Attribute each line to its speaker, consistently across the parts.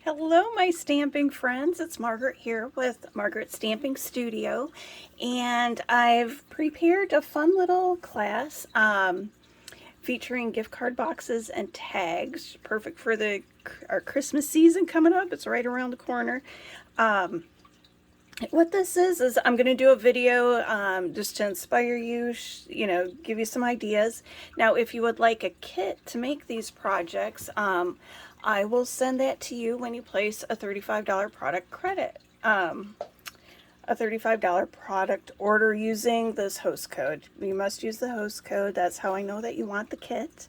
Speaker 1: Hello, my stamping friends. It's Margaret here with Margaret Stamping Studio, and I've prepared a fun little class featuring gift card boxes and tags, perfect for our Christmas season coming up. It's right around the corner. What this is I'm going to do a video just to inspire you, give you some ideas. Now, if you would like a kit to make these projects, I will send that to you when you place a $35 product credit, a $35 product order using this host code. You must use the host code. That's how I know that you want the kit.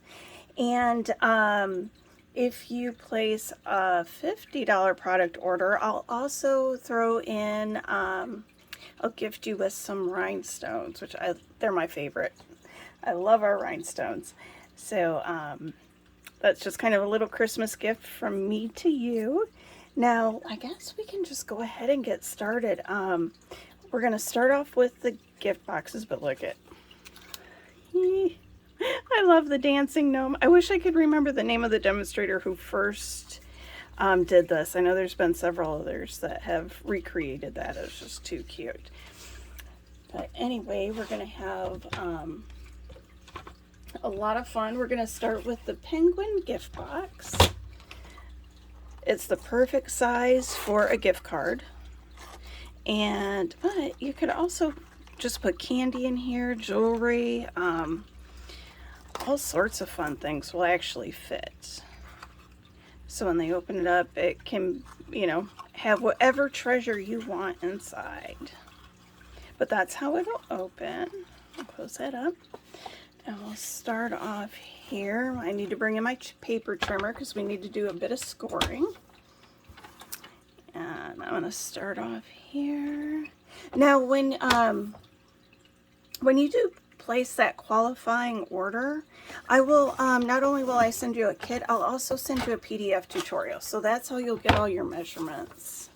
Speaker 1: And if you place a $50 product order, I'll also throw in, I'll gift you with some rhinestones, which they're my favorite. I love our rhinestones. So that's just kind of a little Christmas gift from me to you. Now, I guess we can just go ahead and get started. We're going to start off with the gift boxes, but look at I love the dancing gnome. I wish I could remember the name of the demonstrator who first did this. I know there's been several others that have recreated that. It's just too cute. But anyway, we're going to have a lot of fun. We're going to start with the penguin gift box. It's the perfect size for a gift card. But you could also just put candy in here, jewelry, all sorts of fun things will actually fit. So when they open it up, it can, have whatever treasure you want inside. But that's how it'll open. I'll close that up. And we'll start off here. I need to bring in my paper trimmer because we need to do a bit of scoring. And I'm going to start off here. Now, when you do place that qualifying order, I will not only will I send you a kit, I'll also send you a PDF tutorial. So that's how you'll get all your measurements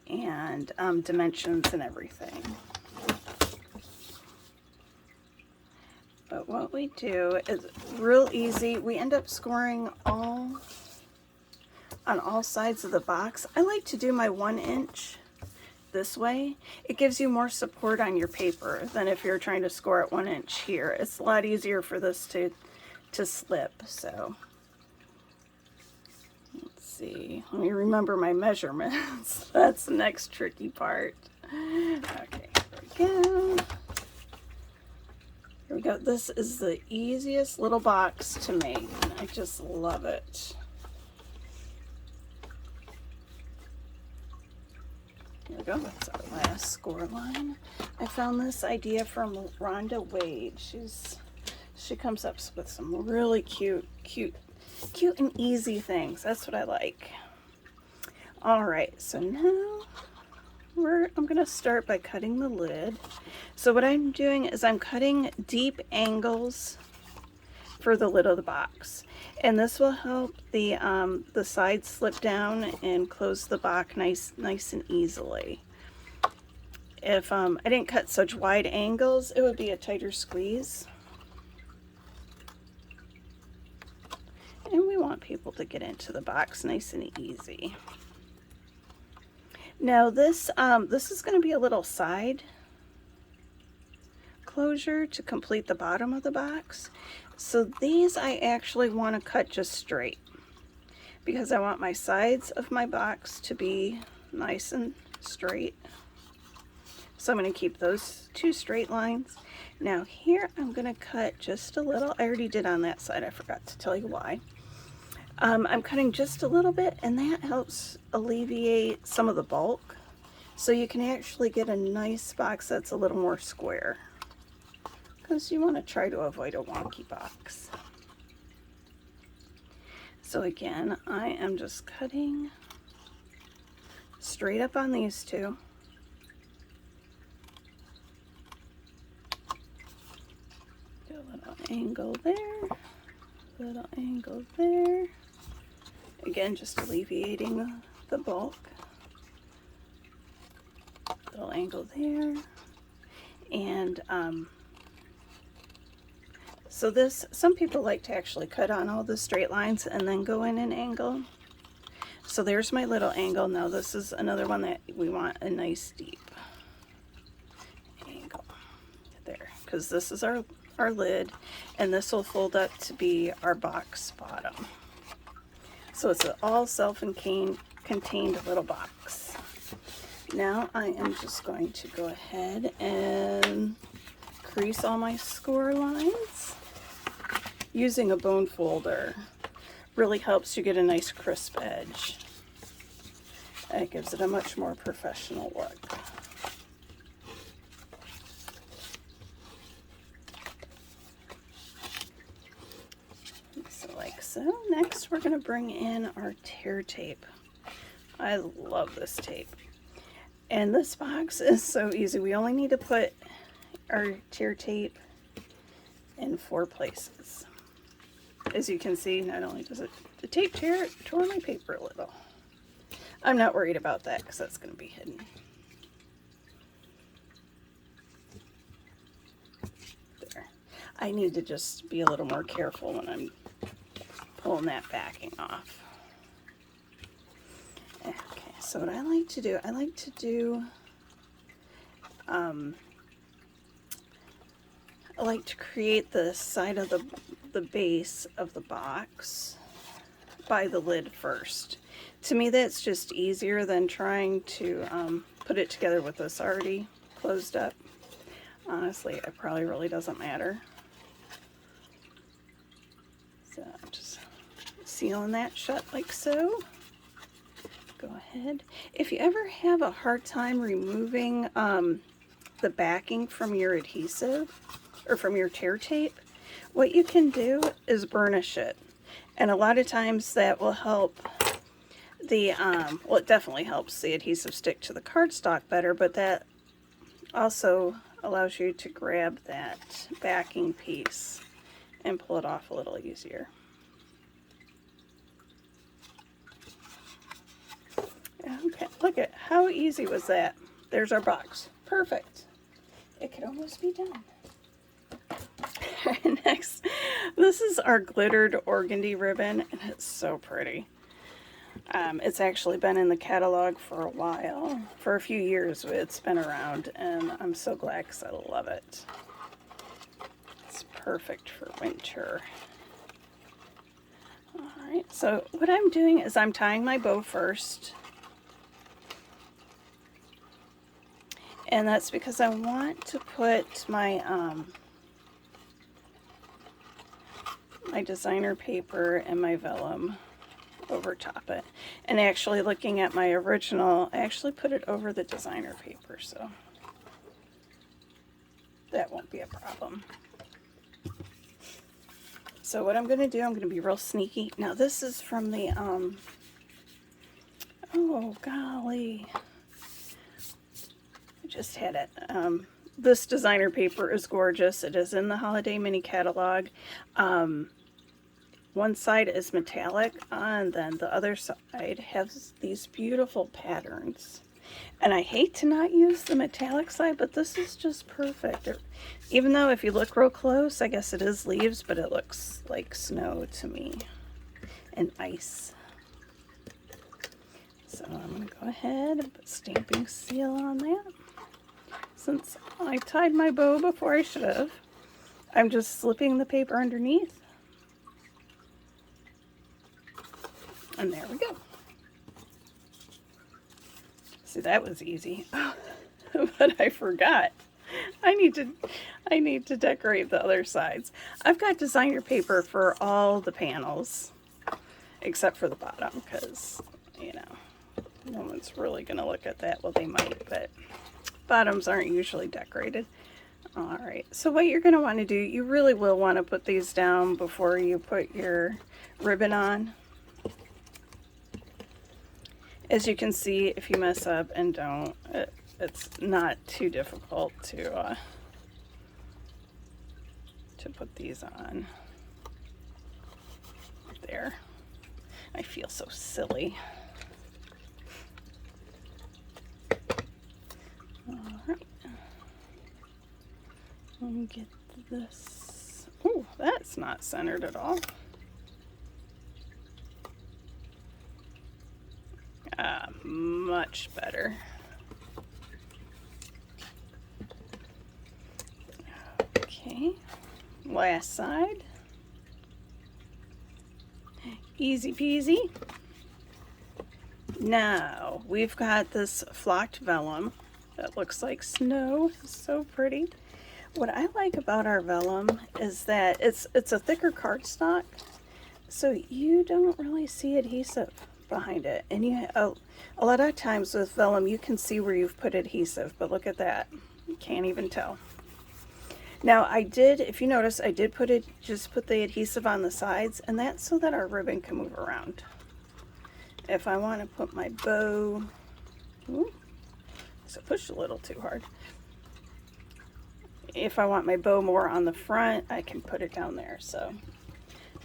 Speaker 1: and dimensions and everything. But what we do is real easy. We end up scoring on all sides of the box. I like to do my 1 inch this way. It gives you more support on your paper than if you're trying to score at 1 inch here. It's a lot easier for this to slip. So let's see, let me remember my measurements. That's the next tricky part. Okay, here we go. Here we go. This is the easiest little box to make, and I just love it. Here we go, that's our last score line. I found this idea from Rhonda Wade. She comes up with some really cute and easy things. That's what I like. All right, so now I'm gonna start by cutting the lid. So what I'm doing is I'm cutting deep angles for the lid of the box, and this will help the sides slip down and close the box nice and easily. If I didn't cut such wide angles, it would be a tighter squeeze, and we want people to get into the box nice and easy. Now this is going to be a little side closure to complete the bottom of the box. So these I actually want to cut just straight because I want my sides of my box to be nice and straight. So I'm going to keep those 2 straight lines. Now here I'm going to cut just a little. I already did on that side. I forgot to tell you why. I'm cutting just a little bit, and that helps alleviate some of the bulk. So you can actually get a nice box that's a little more square, because you want to try to avoid a wonky box. So again, I am just cutting straight up on these 2. Do a little angle there, little angle there. Again, just alleviating the bulk. Little angle there. And so some people like to actually cut on all the straight lines and then go in an angle. So there's my little angle. Now this is another one that we want a nice deep angle there, because this is our lid, and this will fold up to be our box bottom. So it's an all self-contained little box. Now I am just going to go ahead and crease all my score lines. Using a bone folder really helps you get a nice crisp edge. It gives it a much more professional look. So like so. Next we're going to bring in our tear tape. I love this tape. And this box is so easy. We only need to put our tear tape in 4 places. As you can see, not only does the tape tore my paper a little. I'm not worried about that because that's going to be hidden. There. I need to just be a little more careful when I'm pulling that backing off. Okay, so what I like to do, I like to create the side of the base of the box by the lid first. To me, that's just easier than trying to put it together with this already closed up. Honestly, it probably really doesn't matter. So I'm just sealing that shut like so. Go ahead. If you ever have a hard time removing the backing from your adhesive or from your tear tape, what you can do is burnish it. And a lot of times that will help the, well, it definitely helps the adhesive stick to the cardstock better, but that also allows you to grab that backing piece and pull it off a little easier. Okay, look at how easy was that. There's our box. Perfect. It could almost be done. Next, this is our glittered organdy ribbon, and it's so pretty. It's actually been in the catalog for a while. For a few years it's been around, and I'm so glad because I love it. It's perfect for winter. Alright, so what I'm doing is I'm tying my bow first. And that's because I want to put my my designer paper and my vellum over top it. And actually, looking at my original, I actually put it over the designer paper, so that won't be a problem. So what I'm going to do, I'm going to be real sneaky. Now this is from the, oh golly, I just had it. This designer paper is gorgeous. It is in the Holiday Mini Catalog. One side is metallic, and then the other side has these beautiful patterns. And I hate to not use the metallic side, but this is just perfect. Even though if you look real close, I guess it is leaves, but it looks like snow to me, and ice. So I'm going to go ahead and put stamping seal on that. Since I tied my bow before I should have, I'm just slipping the paper underneath. And there we go. See, that was easy. But I forgot. I need to decorate the other sides. I've got designer paper for all the panels except for the bottom, because, you know, no one's really going to look at that. Well, they might, but bottoms aren't usually decorated. Alright, so what you're going to want to do, you really will want to put these down before you put your ribbon on. As you can see, if you mess up and don't, it's not too difficult to put these on. There. I feel so silly. Alright. Let me get this. Oh, that's not centered at all. Yeah, much better. Okay, last side. Easy peasy. Now we've got this flocked vellum that looks like snow. It's so pretty. What I like about our vellum is that it's a thicker cardstock, so you don't really see adhesive behind it. And a lot of times with vellum you can see where you've put adhesive, but look at that. You can't even tell. Now I did, if you notice, I did just put the adhesive on the sides, and that's so that our ribbon can move around. If I want to put my bow, so pushed a little too hard. If I want my bow more on the front, I can put it down there, so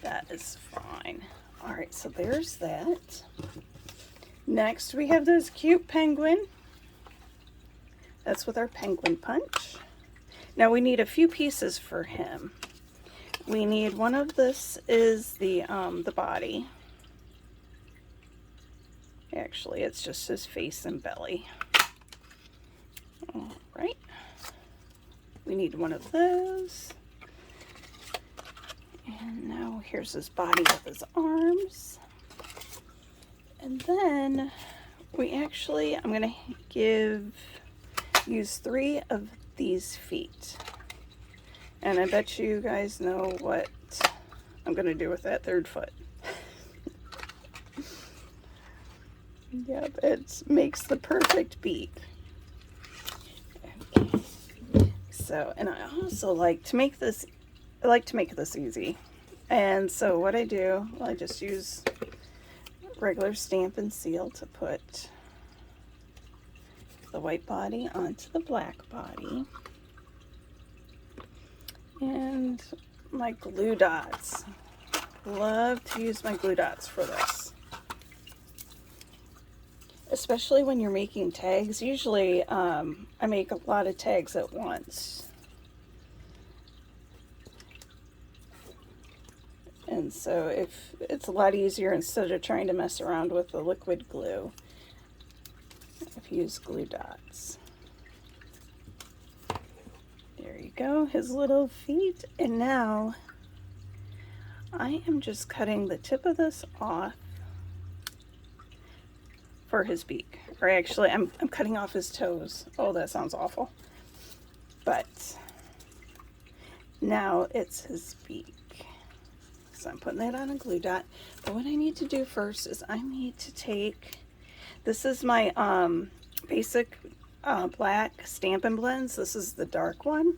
Speaker 1: that is fine. All right, so there's that. Next, we have this cute penguin. That's with our penguin punch. Now we need a few pieces for him. We need one of this is the body. Actually, it's just his face and belly. All right. We need one of those. And now here's his body with his arms. And then we actually, I'm going to use 3 of these feet. And I bet you guys know what I'm going to do with that 3rd foot. Yep, it makes the perfect beak. Okay. So, and I also like to make this, easy. And so what I do, I just use regular Stampin' Seal to put the white body onto the black body. And my glue dots. Love to use my glue dots for this. Especially when you're making tags. Usually I make a lot of tags at once. And so if it's a lot easier, instead of trying to mess around with the liquid glue, I've used glue dots. There you go, his little feet. And now I am just cutting the tip of this off for his beak. Or actually, I'm cutting off his toes. Oh, that sounds awful. But now it's his beak. So I'm putting that on a glue dot. But what I need to do first is I need to take, this is my basic black Stampin' Blends. This is the dark one.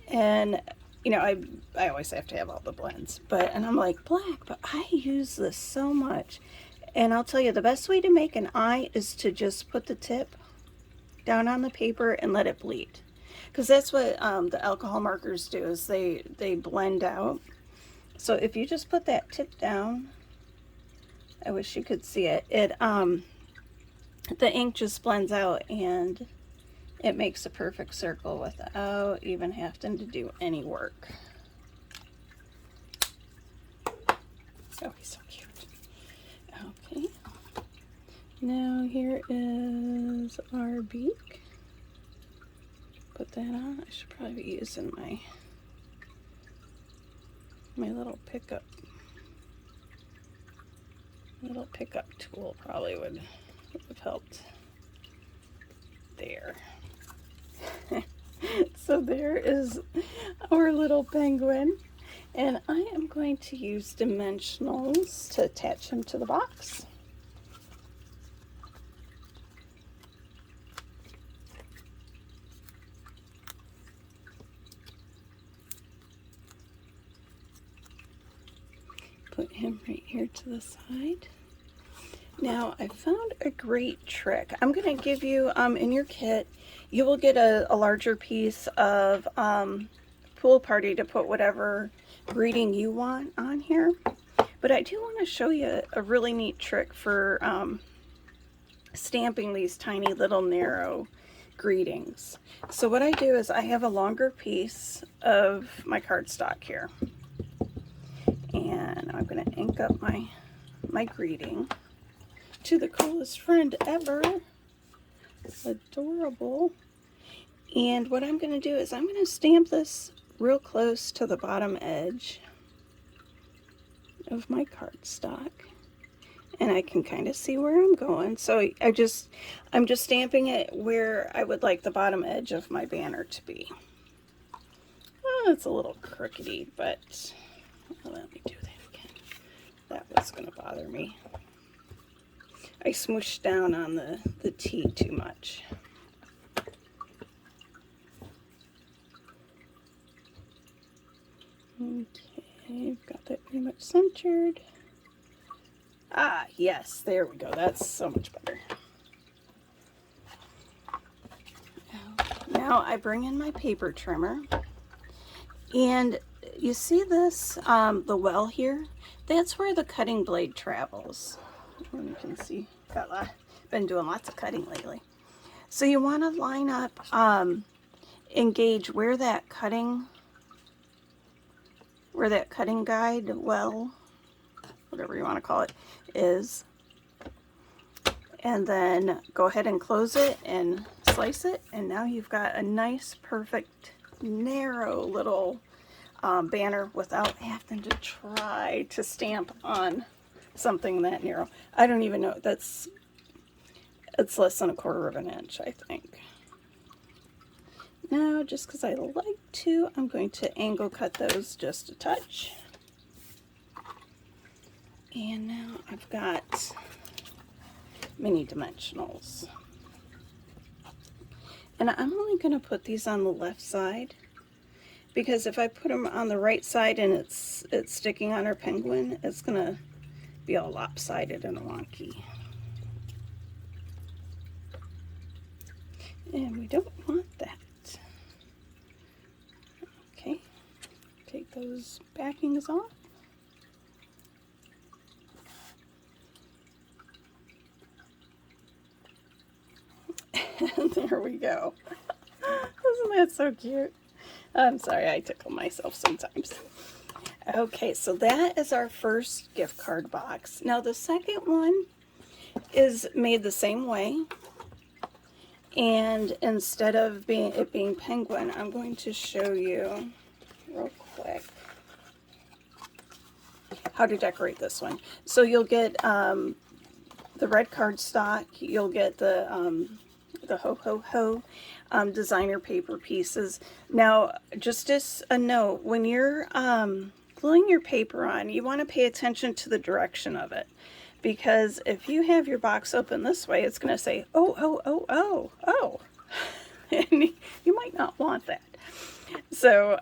Speaker 1: And you know, I always have to have all the blends. And I'm like, black, but I use this so much. And I'll tell you, the best way to make an eye is to just put the tip down on the paper and let it bleed. Because that's what the alcohol markers do, is they blend out. So if you just put that tip down, I wish you could see it. The ink just blends out and it makes a perfect circle without even having to do any work. Oh, he's so cute. Okay. Now here is our beak. Put that on. I should probably be using my little pickup tool. Probably would have helped there. So there is our little penguin, and I am going to use dimensionals to attach him to the box. Put him right here to the side. Now I found a great trick. I'm going to give you in your kit, you will get a larger piece of pool party to put whatever greeting you want on here. But I do want to show you a really neat trick for stamping these tiny little narrow greetings. So what I do is I have a longer piece of my cardstock here. And I'm going to ink up my greeting. to the coolest friend ever. Adorable. And what I'm going to do is I'm going to stamp this real close to the bottom edge of my cardstock. And I can kind of see where I'm going. So I'm just stamping it where I would like the bottom edge of my banner to be. Oh, it's a little crookedy, but let me do that again. That was going to bother me. I smooshed down on the T too much. Okay, got that pretty much centered. Ah, yes, there we go. That's so much better. Now I bring in my paper trimmer, and you see this, the well here? That's where the cutting blade travels. You can see, been doing lots of cutting lately. So you want to line up, engage where that cutting guide, well, whatever you want to call it, is. And then go ahead and close it and slice it. And now you've got a nice, perfect, narrow little banner without having to try to stamp on something that narrow. I don't even know. It's less than 1/4 of an inch, I think. Now, just because I like to, I'm going to angle cut those just a touch. And now I've got mini dimensionals. And I'm only going to put these on the left side, because if I put them on the right side and it's sticking on our penguin, it's going to be all lopsided and wonky. And we don't want that. Okay, take those backings off. And there we go. Isn't that so cute? I'm sorry, I tickle myself sometimes. Okay, so that is our first gift card box. Now the second one is made the same way. And instead of it being penguin, I'm going to show you real quick how to decorate this one. So you'll get the red cardstock, you'll get the Ho Ho Ho designer paper pieces. Now, just as a note, when you're gluing your paper on, you want to pay attention to the direction of it. Because if you have your box open this way, it's going to say, oh, oh, oh, oh, oh. And you might not want that. So,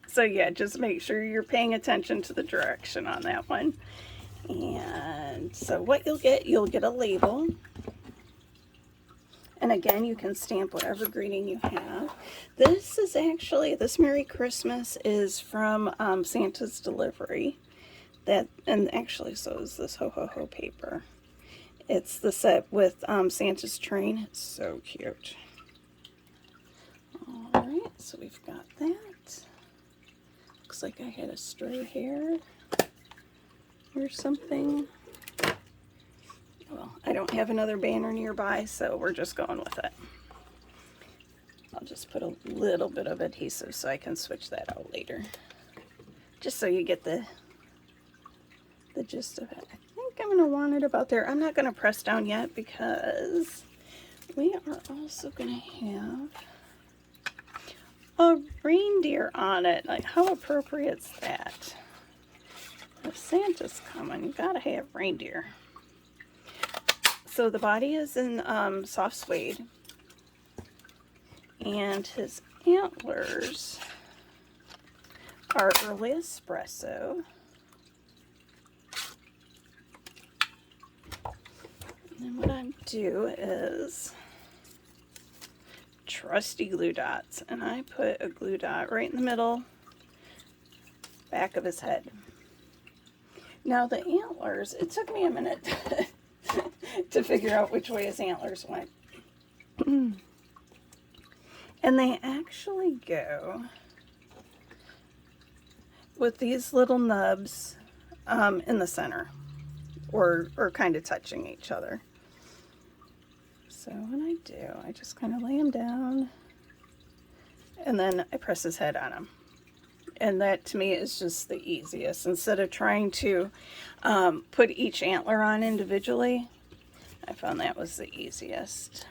Speaker 1: so yeah, just make sure you're paying attention to the direction on that one. And so what you'll get a label. And again, you can stamp whatever greeting you have. This is actually, this Merry Christmas is from Santa's Delivery. And actually so is this Ho Ho Ho paper. It's the set with Santa's train. It's so cute. Alright, so we've got that. Looks like I had a stray hair or something. Well, I don't have another banner nearby, so we're just going with it. I'll just put a little bit of adhesive so I can switch that out later. Just so you get the gist of it. I think I'm going to want it about there. I'm not going to press down yet because we are also going to have a reindeer on it. Like, how appropriate is that? If Santa's coming, you gotta have reindeer. So the body is in soft suede, and his antlers are early espresso. And then what I do is trusty glue dots, and I put a glue dot right in the middle, back of his head. Now the antlers, it took me a minute to figure out which way his antlers went. And they actually go with these little nubs in the center. or kind of touching each other. So what I do, I just kind of lay him down, and then I press his head on him. And that to me is just the easiest. Instead of trying to put each antler on individually, I found that was the easiest.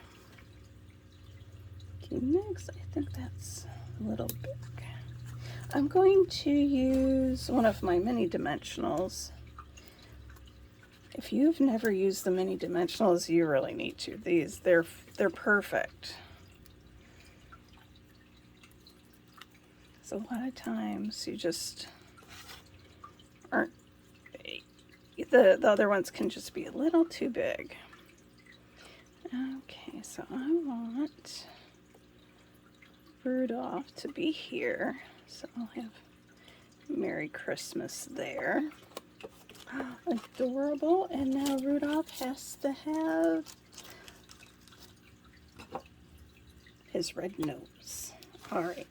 Speaker 1: Okay, next, I think that's a little big. I'm going to use one of my mini dimensionals. If you've never used the mini dimensionals, you really need to. They're perfect. So a lot of times you just aren't, the other ones can just be a little too big. Okay, so I want Rudolph to be here. So I'll have Merry Christmas there. Adorable. And now Rudolph has to have his red nose. All right.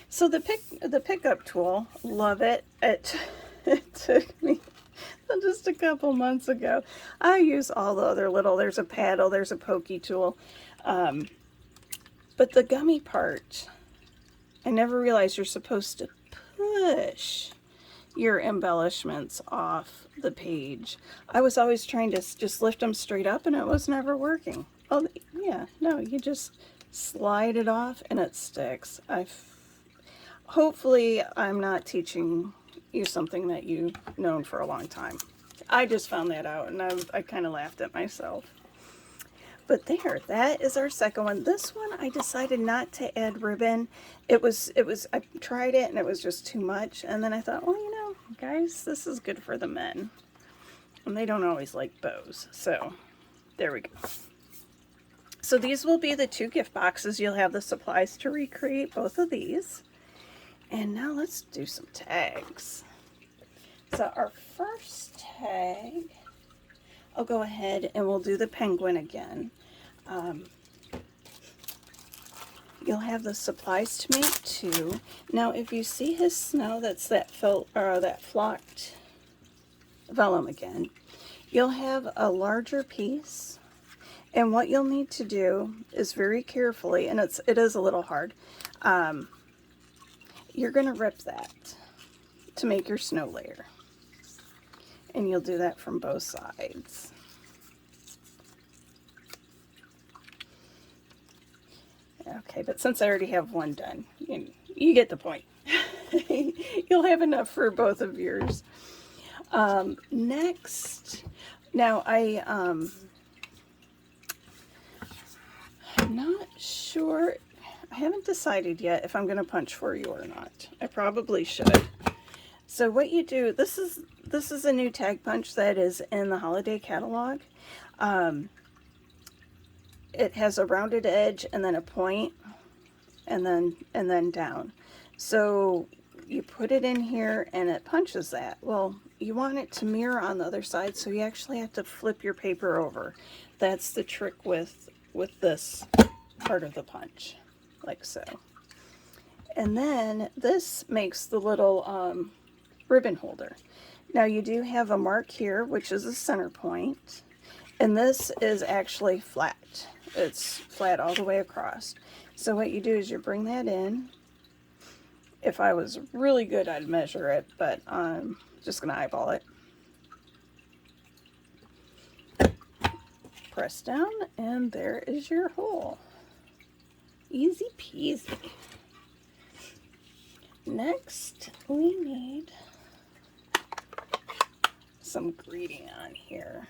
Speaker 1: So the pickup tool, love it. It took me just a couple months ago. I use all the other little, there's a paddle, there's a pokey tool. But the gummy part, I never realized you're supposed to push your embellishments off the page. I was always trying to just lift them straight up, and it was never working. Oh, yeah, no, you just slide it off and it sticks. Hopefully I'm not teaching you something that you've known for a long time. I just found that out, and I kind of laughed at myself. But there, that is our second one. This one, I decided not to add ribbon. I tried it and it was just too much. And then I thought, well, you know, guys, this is good for the men. And they don't always like bows. So there we go. So these will be the 2 gift boxes. You'll have the supplies to recreate both of these. And now let's do some tags. So our first tag, I'll go ahead and we'll do the penguin again. You'll have the supplies to make 2. Now, if you see his snow, that's that flocked vellum again. You'll have a larger piece, and what you'll need to do is very carefully, and it is a little hard. You're going to rip that to make your snow layer, and you'll do that from both sides. Okay, but since I already have one done, you get the point. You'll have enough for both of yours. Next, now I'm not sure, I haven't decided yet if I'm going to punch for you or not. I probably should. So what you do, this is a new tag punch that is in the holiday catalog. It has a rounded edge and then a point and then down. So you put it in here and it punches that. Well, you want it to mirror on the other side, so you actually have to flip your paper over. That's the trick with this part of the punch, like so. And then this makes the little ribbon holder. Now you do have a mark here, which is a center point, and this is actually flat. It's flat all the way across. So what you do is you bring that in. If I was really good, I'd measure it, but I'm just going to eyeball it. Press down, and there is your hole. Easy peasy. Next, we need some greeting on here.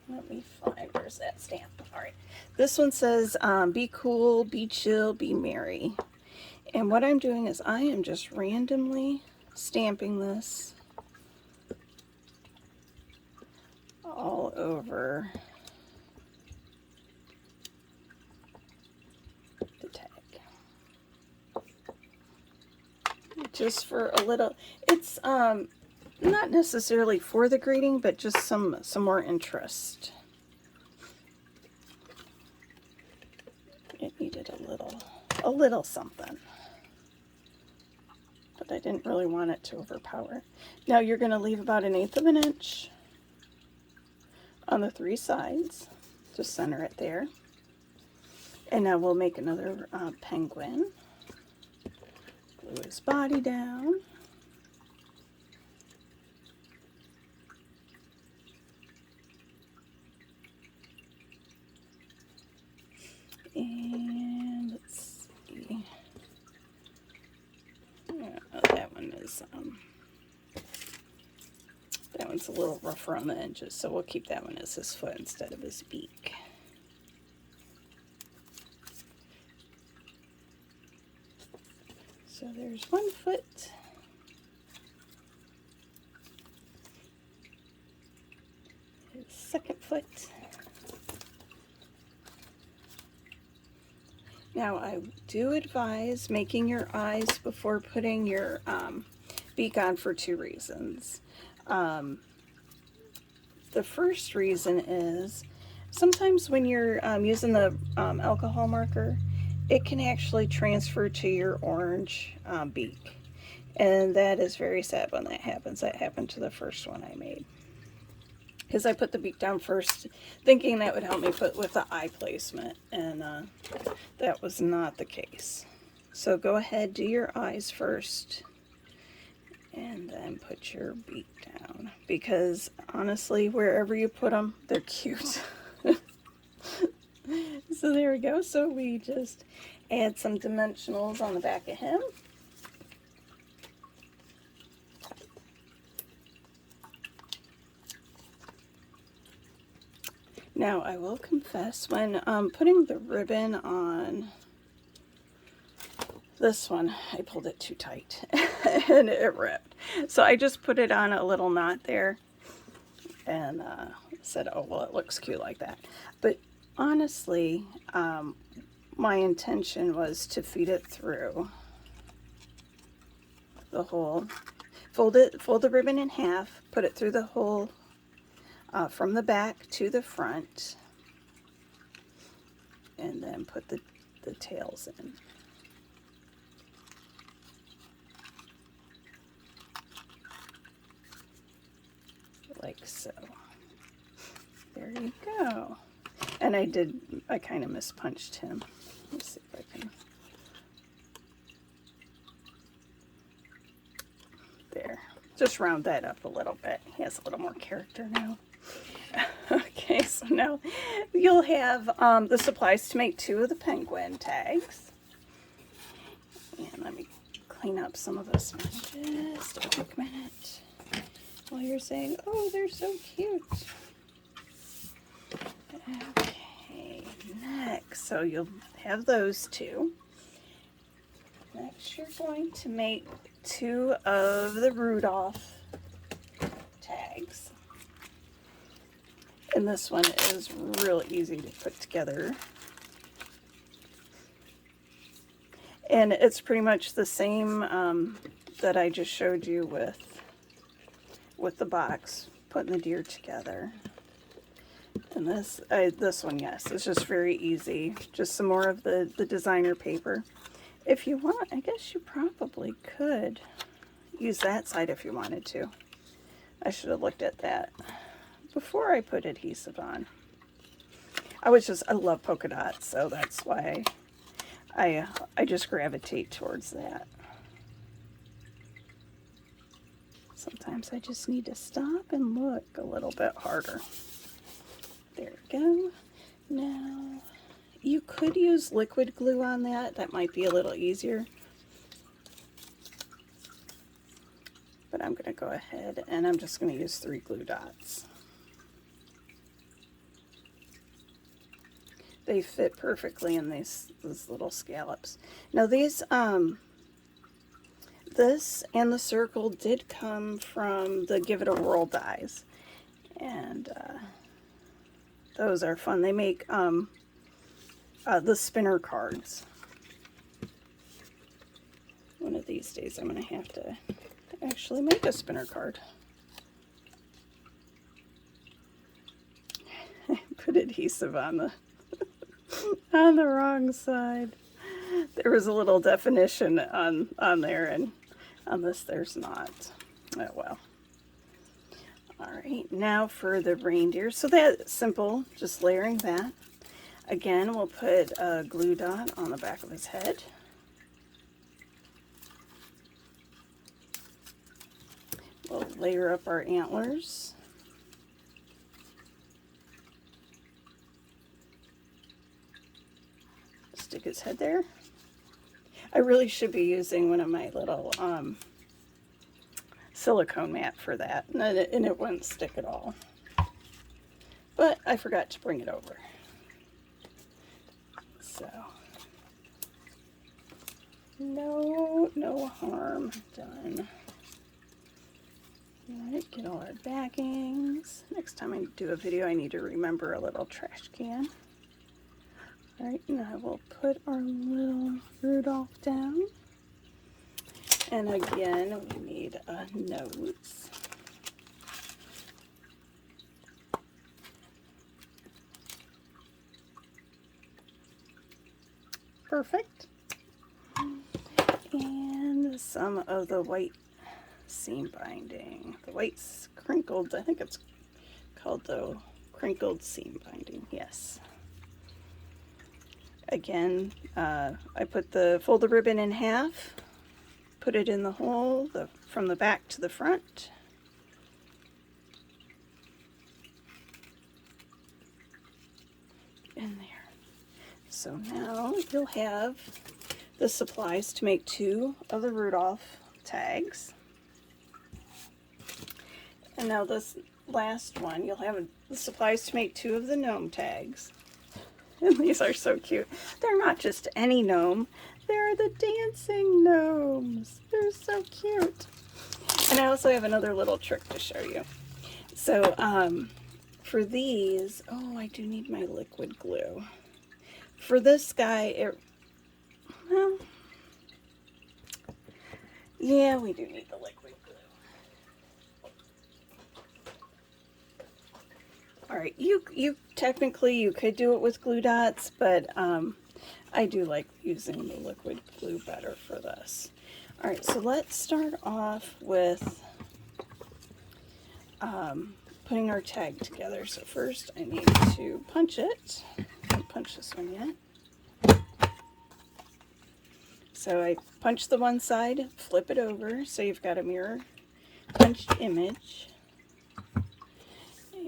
Speaker 1: Let me find, where's that stamp? All right, this one says, be cool, be chill, be merry. And what I'm doing is I am just randomly stamping this all over the tag. Just for a little, it's not necessarily for the greeting, but just some more interest. It needed a little something, but I didn't really want it to overpower. Now you're going to leave about 1/8 of an inch on the 3 sides. Just center it there. And now we'll make another penguin. Glue his body down. And let's see. Yeah, that one is that one's a little rougher on the edges, so we'll keep that one as his foot instead of his beak. So there's one foot. His second foot. Now I do advise making your eyes before putting your beak on for 2 reasons. The first reason is sometimes when you're using the alcohol marker, it can actually transfer to your orange beak. And that is very sad when that happens. That happened to the first one I made. Because I put the beak down first, thinking that would help me put with the eye placement. And that was not the case. So go ahead, do your eyes first. And then put your beak down. Because honestly, wherever you put them, they're cute. So there we go. So we just add some dimensionals on the back of him. Now I will confess, when putting the ribbon on this one, I pulled it too tight and it ripped. So I just put it on a little knot there and said, oh, well, it looks cute like that. But honestly, my intention was to feed it through the hole, fold the ribbon in half, put it through the hole from the back to the front, and then put the tails in. Like so. There you go. And I kind of mispunched him. Let's see if I can. There. Just round that up a little bit. He has a little more character now. Okay, so now you'll have the supplies to make 2 of the penguin tags. And let me clean up some of this mess just a quick minute while you're saying, oh, they're so cute. Okay, next, so you'll have those 2. Next, you're going to make 2 of the Rudolph tags. And this one is really easy to put together. And it's pretty much the same that I just showed you with the box, putting the deer together. And this one, yes, it's just very easy. Just some more of the designer paper. If you want, I guess you probably could use that side if you wanted to. I should have looked at that before I put adhesive on. I love polka dots, so that's why I just gravitate towards that. Sometimes I just need to stop and look a little bit harder. There we go. Now, you could use liquid glue on that. That might be a little easier. But I'm going to go ahead and I'm just going to use 3 glue dots. They fit perfectly in these little scallops. Now these, this and the circle did come from the Give It a Whirl dies. And those are fun. They make the spinner cards. One of these days I'm going to have to actually make a spinner card. Put adhesive on the on the wrong side. There was a little definition on there, and on this there's not. Oh well. All right, now for the reindeer. So that's simple, just layering that. Again, we'll put a glue dot on the back of his head. We'll layer up our antlers. Stick his head there. I really should be using one of my little silicone mat for that, and it wouldn't stick at all. But I forgot to bring it over. So, no harm done. All right, get all our backings. Next time I do a video, I need to remember a little trash can. All right, now we'll put our little Rudolph down. And again, we need a nose. Perfect. And some of the white seam binding. The white's crinkled, I think it's called the crinkled seam binding, yes. Again, I fold the ribbon in half, put it in the hole from the back to the front. In there. So now you'll have the supplies to make 2 of the Rudolph tags. And now this last one, you'll have the supplies to make 2 of the gnome tags. And these are so cute. They're not just any gnome, they're the dancing gnomes. They're so cute. And I also have another little trick to show you. So for these, oh, I do need my liquid glue. For this guy, well, yeah, we do need the liquid glue. All right, you technically you could do it with glue dots, but I do like using the liquid glue better for this. All right, so let's start off with putting our tag together. So first I need to punch it. Don't punch this one yet. So I punch the one side, flip it over, so you've got a mirror punched image.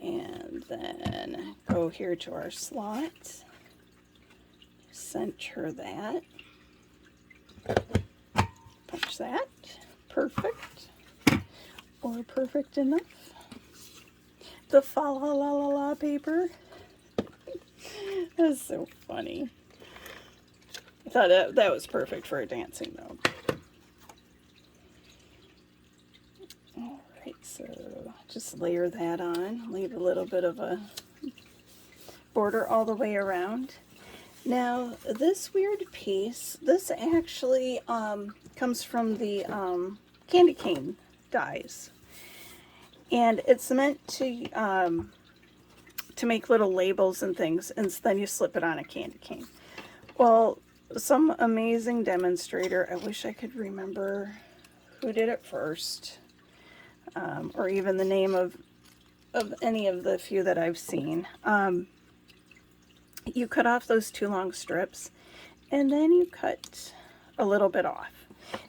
Speaker 1: And then go here to our slot, center that, punch that, perfect, or perfect enough. The fa la la la la paper. That's so funny. I thought that was perfect for a dancing gnome. Alright, so just layer that on. Leave a little bit of a border all the way around. Now, this weird piece, this actually comes from the candy cane dies. And it's meant to make little labels and things, and then you slip it on a candy cane. Well, some amazing demonstrator, I wish I could remember who did it first, or even the name of any of the few that I've seen. You cut off those 2 long strips, and then you cut a little bit off.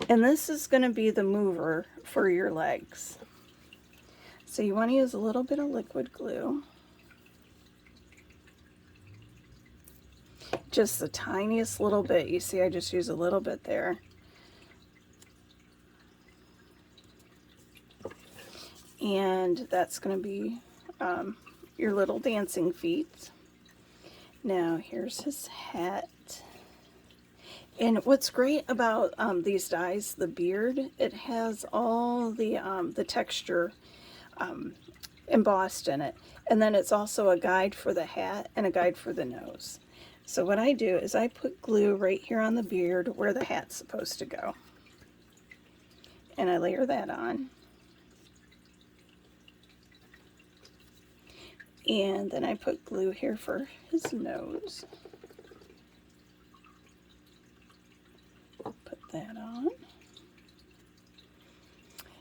Speaker 1: And this is going to be the mover for your legs. So you want to use a little bit of liquid glue. Just the tiniest little bit. You see, I just use a little bit there. And that's going to be your little dancing feet. Now, here's his hat. And what's great about these dies, the beard, it has all the texture embossed in it. And then it's also a guide for the hat and a guide for the nose. So what I do is I put glue right here on the beard where the hat's supposed to go. And I layer that on. And then I put glue here for his nose. Put that on.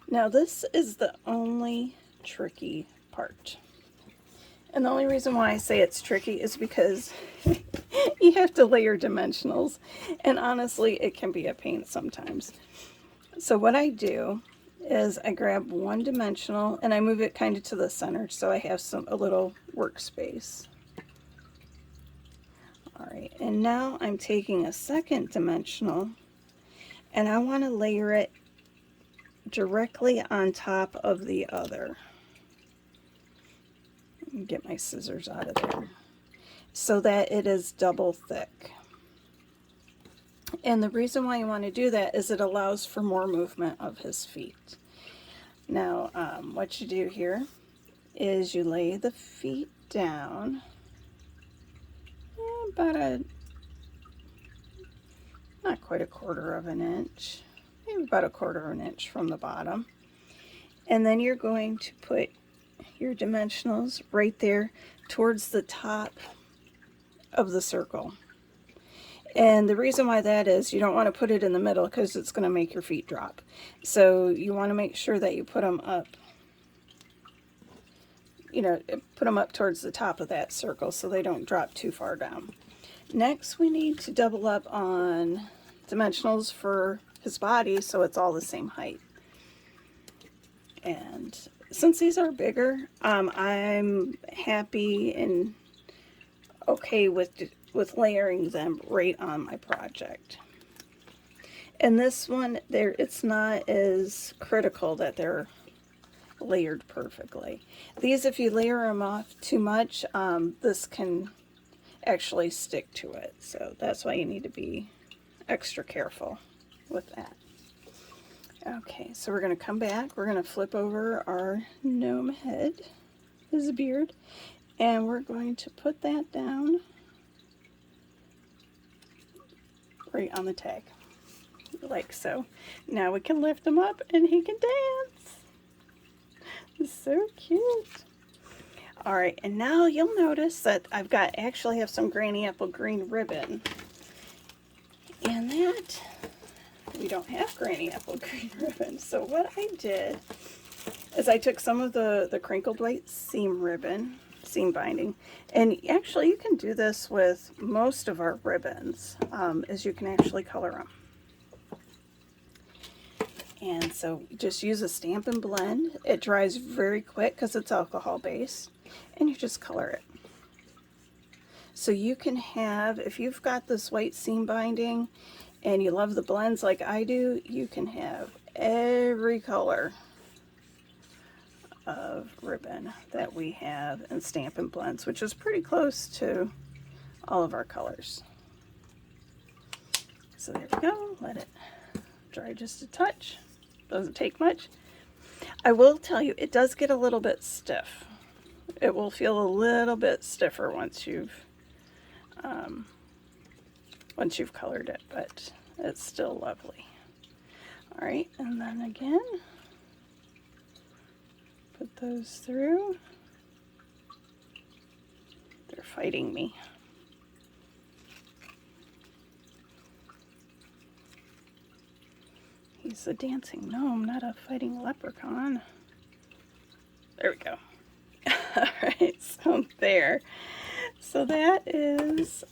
Speaker 1: Now this is the only tricky part. And the only reason why I say it's tricky is because you have to layer dimensionals, and honestly it can be a pain sometimes. So what I do is I grab one dimensional and I move it kind of to the center so I have a little workspace. Alright, and now I'm taking a second dimensional and I want to layer it directly on top of the other. Get my scissors out of there so that it is double thick. And the reason why you want to do that is it allows for more movement of his feet. Now what you do here is you lay the feet down about not quite a quarter of an inch, maybe about a quarter of an inch from the bottom. And then you're going to put your dimensionals right there towards the top of the circle. And the reason why that is, you don't want to put it in the middle because it's going to make your feet drop. So you want to make sure that you put them up, you know, put them up towards the top of that circle so they don't drop too far down. Next, we need to double up on dimensionals for his body so it's all the same height. And since these are bigger, I'm happy and okay with layering them right on my project. And this one, it's not as critical that they're layered perfectly. These, if you layer them off too much, this can actually stick to it. So that's why you need to be extra careful with that. Okay, so we're going to come back. We're going to flip over our gnome head, his beard, and we're going to put that down right on the tag, like so. Now we can lift him up and he can dance. It's so cute. All right, and now you'll notice that I've actually have some granny apple green ribbon, and that we don't have granny apple green ribbon. So what I did is I took some of the crinkled white seam binding, and actually you can do this with most of our ribbons, as you can actually color them. And so just use a Stampin' Blend. It dries very quick because it's alcohol based, and you just color it. So you can have, if you've got this white seam binding and you love the blends like I do, you can have every color of ribbon that we have in Stampin' Blends, which is pretty close to all of our colors. So there we go. Let it dry just a touch. Doesn't take much. I will tell you, it does get a little bit stiff. It will feel a little bit stiffer once you've colored it, but it's still lovely. All right, and then again, put those through. They're fighting me. He's a dancing gnome, not a fighting leprechaun. There we go. All right, so there. So that is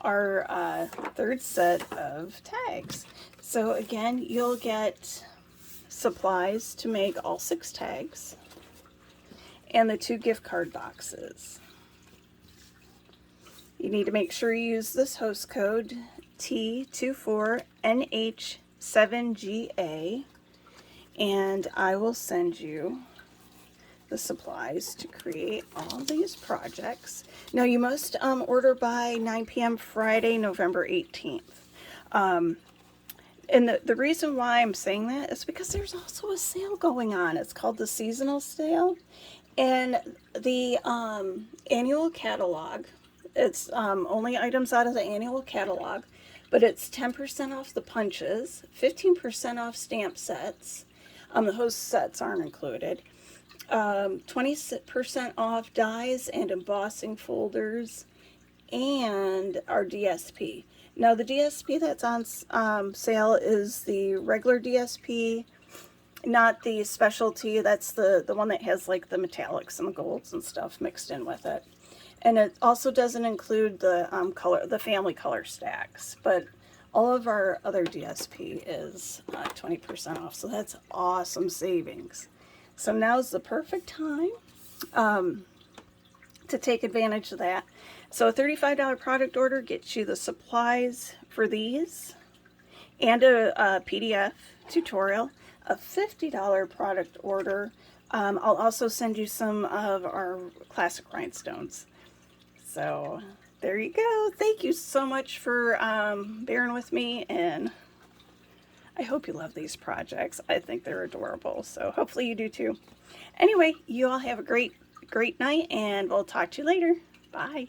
Speaker 1: our third set of tags. So again, you'll get supplies to make all 6 tags and the 2 gift card boxes. You need to make sure you use this host code T24NH7GA, and I will send you the supplies to create all these projects. Now you must order by 9 p.m. Friday, November 18th. And the reason why I'm saying that is because there's also a sale going on. It's called the seasonal sale, and the annual catalog, it's only items out of the annual catalog, but it's 10% off the punches, 15% off stamp sets. The host sets aren't included. 20% off dies and embossing folders, and our DSP. Now the DSP that's on sale is the regular DSP, not the specialty. That's the one that has like the metallics and the golds and stuff mixed in with it. And it also doesn't include the the family color stacks, but all of our other DSP is 20% off, so that's awesome savings. So now's the perfect time to take advantage of that. So a $35 product order gets you the supplies for these and a PDF tutorial. A $50 product order, I'll also send you some of our classic rhinestones. So there you go. Thank you so much for bearing with me, and I hope you love these projects. I think they're adorable, so hopefully you do too. Anyway, you all have a great night, and we'll talk to you later. Bye.